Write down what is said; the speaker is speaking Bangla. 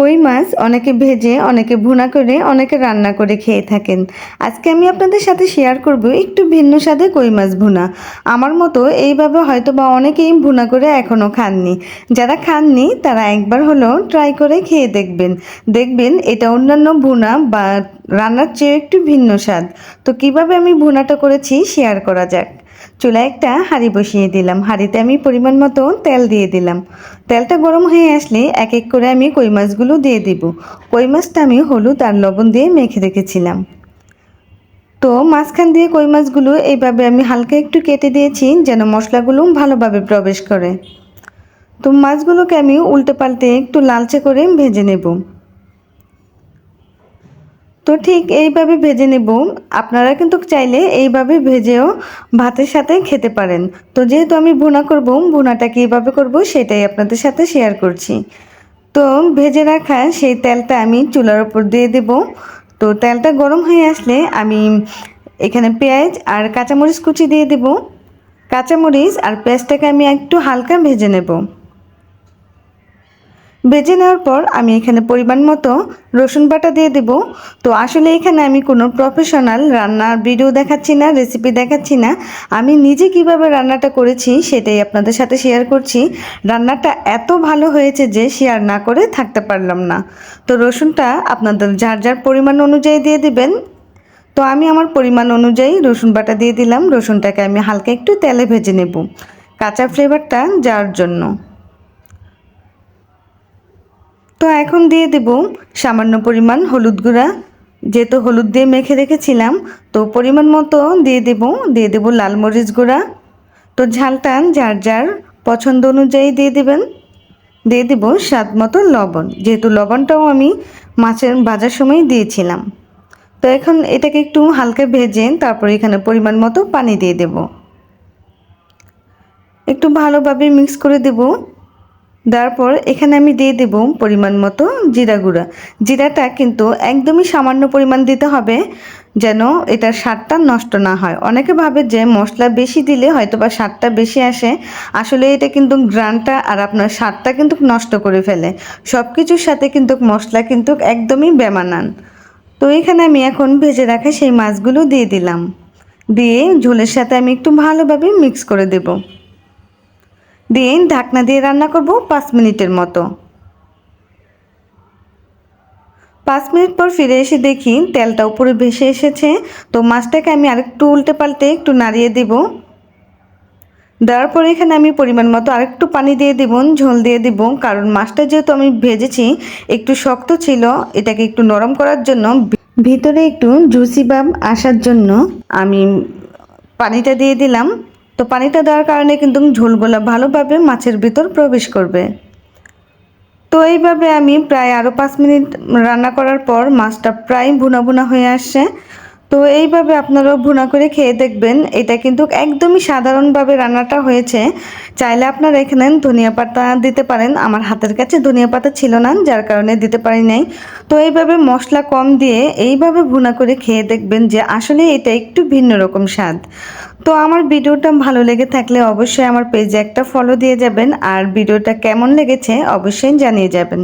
কই মাছ অনেকে ভেজে, অনেকে ভুনা করে, অনেকে রান্না করে খেয়ে থাকেন। আজকে আমি আপনাদের সাথে শেয়ার করব একটু ভিন্ন স্বাদে কই মাছ ভুনা। আমার মতো এইভাবে হয়তোবা অনেকেই ভুনা করে এখনও খাননি। যারা খাননি তারা একবার হলেও ট্রাই করে খেয়ে দেখবেন। দেখবেন এটা অন্যান্য ভুনা বা রান্নার চেয়ে একটু ভিন্ন স্বাদ। তো কিভাবে আমি ভুনাটা করেছি শেয়ার করা যাক। চুলায় একটা হাঁড়ি বসিয়ে দিলাম। হাঁড়িতে আমি পরিমাণ মতো তেল দিয়ে দিলাম। তেলটা গরম হয়ে আসলে এক এক করে আমি কই মাছগুলো দিয়ে দিব। কই মাছটা আমি হলুদ আর লবণ দিয়ে মেখে রেখেছিলাম। তো মাঝখান দিয়ে কই মাছগুলো এইভাবে আমি হালকা একটু কেটে দিয়েছি যেন মশলাগুলো ভালোভাবে প্রবেশ করে। তো মাছগুলোকে আমি উল্টে পাল্টে একটু লালচে করে ভেজে নেব। তো ঠিক এইভাবে ভেজে নেব। আপনারা কিন্তু চাইলে এইভাবে ভেজেও ভাতের সাথে খেতে পারেন। তো যেহেতু আমি ভুনা করব, ভুনাটা কীভাবে করব সেটাই আপনাদের সাথে শেয়ার করছি। তো ভেজে রাখা সেই তেলটা আমি চুলার উপর দিয়ে দেব। তো তেলটা গরম হয়ে আসলে আমি এখানে পেঁয়াজ আর কাঁচামরিচ কুচি দিয়ে দেব। কাঁচামরিচ আর পেঁয়াজটাকে আমি একটু হালকা ভেজে নেব। ভেজে নেওয়ার পর আমি এখানে পরিমাণ মতো রসুন বাটা দিয়ে দেব। তো আসলে এখানে আমি কোনো প্রফেশনাল রান্নার ভিডিও দেখাচ্ছি না, রেসিপি দেখাচ্ছি না। আমি নিজে কিভাবে রান্নাটা করেছি সেটাই আপনাদের সাথে শেয়ার করছি। রান্নাটা এত ভালো হয়েছে যে শেয়ার না করে থাকতে পারলাম না। তো রসুনটা আপনাদের যার যার পরিমাণ অনুযায়ী দিয়ে দিবেন। তো আমি আমার পরিমাণ অনুযায়ী রসুন বাটা দিয়ে দিলাম। রসুনটাকে আমি হালকা একটু তেলে ভেজে নেব কাঁচা ফ্লেভারটা যাওয়ার জন্য। তো এখন দিয়ে দেব সামান্য পরিমাণ হলুদ গুঁড়া। যেহেতু হলুদ দিয়ে মেখে রেখেছিলাম তো পরিমাণ মতো দিয়ে দেব লাল মরিচ গুঁড়া। তো ঝালটা যার যার পছন্দ অনুযায়ী দিয়ে দেবেন। দিয়ে দেব স্বাদ মতো লবণ, যেহেতু লবণটাও আমি মাছের ভাজার সময় দিয়েছিলাম। তো এখন এটাকে একটু হালকা ভেজে তারপর এখানে পরিমাণ মতো পানি দিয়ে দেব। একটু ভালোভাবে মিক্স করে দেব। দেওয়ার পর এখানে আমি দিয়ে দেব পরিমাণ মতো জিরা গুঁড়া। জিরাটা কিন্তু একদমই সামান্য পরিমাণ দিতে হবে যেন এটার স্বাদটা নষ্ট না হয়। অনেকে ভাবে যে মশলা বেশি দিলে হয়তো বা স্বাদটা বেশি আসে। আসলে এটা কিন্তু গ্রানটা আর আপনার স্বাদটা কিন্তু নষ্ট করে ফেলে। সব কিছুর সাথে কিন্তু মশলা কিন্তু একদমই বেমানান। তো এখানে আমি এখন ভেজে রাখা সেই মাছগুলো দিয়ে দিলাম। দিয়ে ঝোলের সাথে আমি একটু ভালোভাবে মিক্স করে দেব। দিয়ে ঢাকনা দিয়ে রান্না করব 5 মিনিটের মতো। 5 মিনিট পর ফিরে এসে দেখি তেলটা উপরে ভেসে এসেছে। তো মাছটাকে আমি আরেকটু উল্টে পাল্টে একটু নাড়িয়ে দেব। দেওয়ার পরে এখানে আমি পরিমাণ মতো আরেকটু পানি দিয়ে দেব, ঝোল দিয়ে দেব। কারণ মাছটা যেহেতু আমি ভেজেছি একটু শক্ত ছিল, এটাকে একটু নরম করার জন্য ভিতরে একটু জুসি ভাব আসার জন্য আমি পানিটা দিয়ে দিলাম। তো পানিটা দেওয়ার কারণে কিন্তু ঝোলগুলো ভালোভাবে মাছের ভিতর প্রবেশ করবে। তো এইভাবে আমি প্রায় আরও 5 মিনিট রান্না করার পর মাছটা প্রায় ভুনা ভুনা হয়ে আসছে। তো এইভাবে আপনারাও ভুনা করে খেয়ে দেখবেন। এটা কিন্তু একদমই সাধারণভাবে রান্নাটা হয়েছে। চাইলে আপনারা এখানে ধনিয়া পাতা দিতে পারেন। আমার হাতের কাছে ধনিয়া পাতা ছিল না, যার কারণে দিতে পারি নাই। তো এইভাবে মশলা কম দিয়ে এইভাবে ভুনা করে খেয়ে দেখবেন যে আসলে এটা একটু ভিন্ন রকম স্বাদ। তো আমার ভিডিওটা ভালো লেগে থাকলে অবশ্যই আমার পেজে একটা ফলো দিয়ে যাবেন আর ভিডিওটা কেমন লেগেছে অবশ্যই জানিয়ে যাবেন।